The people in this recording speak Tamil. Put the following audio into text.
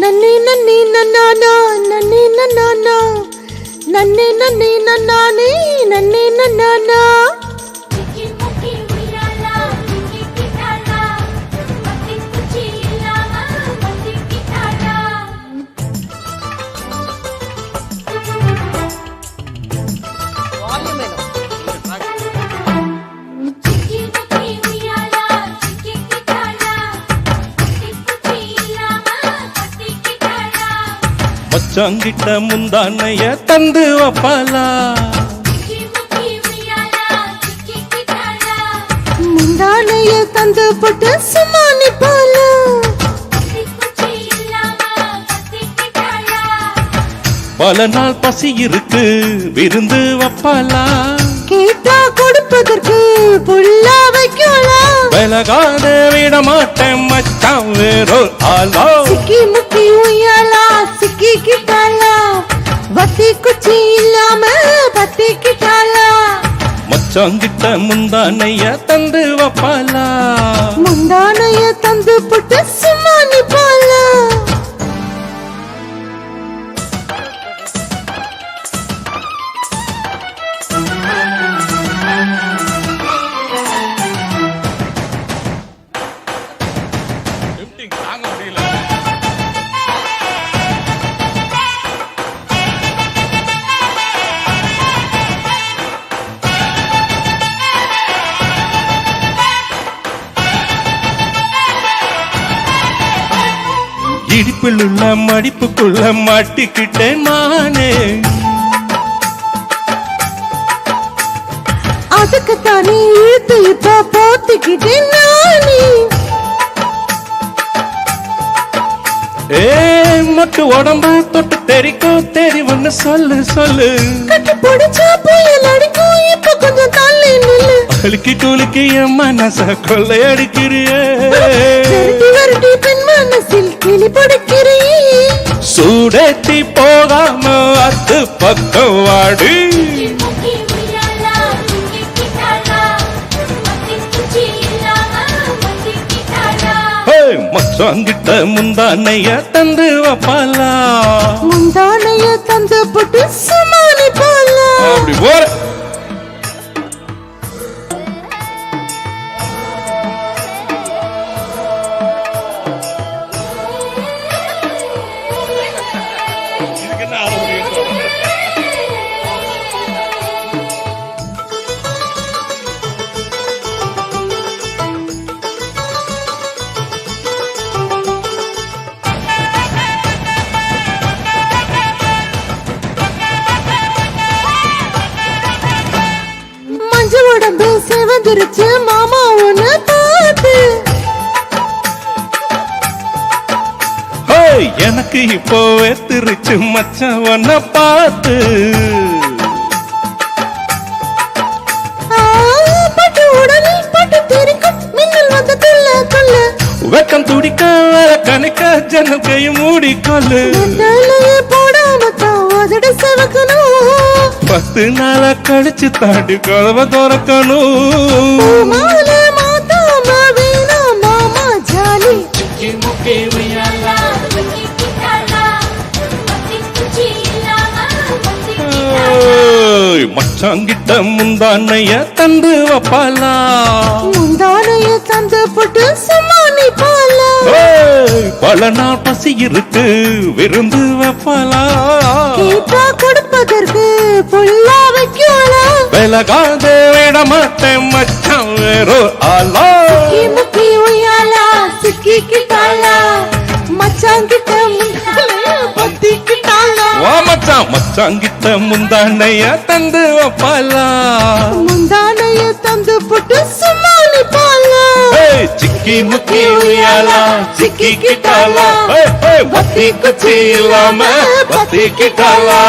நன்னே நன்னே நன்னானா நன்னே நன்னானா நன்னே நன்னே நன்னானே நன்னே நன்னானா மச்சாங்கிட்ட முந்தானைய தந்து வப்பாலா முந்தானைய தந்து போட்டு சும்மா நிப்பாலா பல நாள் பசி இருக்கு விருந்து வப்பாலா கேட்டா கொடுப்பதற்கு புல்லா வைக்கலாம் விலகாத விட மாட்டேன் மச்சான் வேறொரு ஆளா சிக்கி முக்கி உய்யாலா சிக்கி கிட்டாலா வத்தி குச்சி இல்லாம பத்தி கிட்டாலா மச்சாங்கிட்ட முந்தானைய தந்து வப்பாலா முந்தானைய தந்து போட்டு சும்மா நிப்பாலா தாங்க முடியல இடிப்பில் உள்ள மடிப்புக்குள்ள மாட்டிக்கிட்டேன் நானே அதுக்கு தானே இழுத்து இப்ப போத்திக்கிட்டேன் நானே ஏ மொட்டு உடம்பு தொட்டு தெரிக்கும் தெரிவுன்னு சொல்லு சொல்லு கட்டி பிடிச்சா புயல் அடிக்கும் இப்ப கொஞ்சம் தள்ளி நில்லு அழுக்கி குலுக்கி என் மனச கொள்ளையடிக்கிறியே விரட்டி விரட்டி பெண் மனசில் கிளி பிடிக்கிறீ சூடேத்தி போகாம அத்து பக்கம் வாடி மச்சாங்கிட்ட முந்தானைய தந்து வப்பாலா முந்தானைய தந்து போட்டு சுமானி போலா அப்படி போற உடம்பு சிவந்துருச்சு மாமா உன்னை பார்த்து எனக்கு இப்போ வேத்துருச்சு மச்சான் உன்னை பார்த்து பட்டு உடலில் பட்டு தெரிக்கும் மின்னல் வந்து துள்ள துள்ள வெக்கம் துடிக்க கணக்க ஜன்னல் கை மூடிக்கொள்ளு போடாம தான் உதடு செவக்கணும் 10 நாள கழிச்சு தாண்டி கதவை திறக்கணும் மாத்தாம வீணா மாமா ஜாலி மச்சாங்கிட்ட முந்தானைய தந்து வப்பாலா முந்தானைய தந்து போட்டு சும்மானி போலா பல நாள் பசி இருக்கு விருந்து வப்பாலா கேட்டா கொடுப்பதற்கு புல்லா வைக்கலாம் விலகாத விட மாட்டேன் மச்சான் வேறோ ஆளா முக்கி உய்யாலா சிக்கி கிட்டாலா மச்சாங்கிட்ட முந்தானைய பத்தி கிட்டாலா மச்சாங்கிட்ட முந்தானைய தந்து வப்பாலா முந்தானைய தந்து போட்டு சும்மானி போலா சிக்கி முக்கி உய்யாலா சிக்கி கிட்டாலா பத்தி குச்சி இல்லாம பத்தி கிட்டாலா